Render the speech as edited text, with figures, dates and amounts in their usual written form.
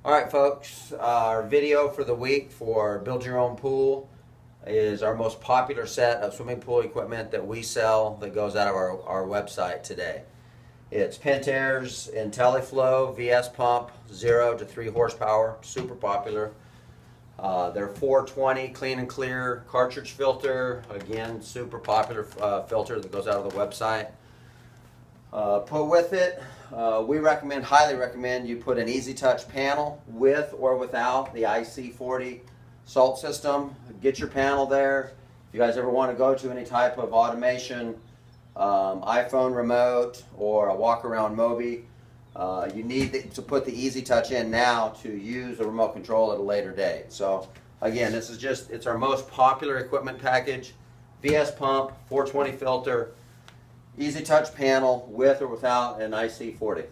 Alright folks, our video for the week for Build Your Own Pool is our most popular set of swimming pool equipment that we sell that goes out of our website today. It's Pentair's IntelliFlow VS pump, 0 to 3 horsepower, super popular. Their 420 clean and clear cartridge filter, again super popular filter that goes out of the website. Put with it, we highly recommend you put an easy touch panel with or without the IC40 salt system. Get your panel there. If you guys ever want to go to any type of automation, iPhone remote or a walk around Mobi, you need to put the easy touch in now to use the remote control at a later date. So again, it's our most popular equipment package. VS pump, 420 filter, easy touch panel with or without an IC40.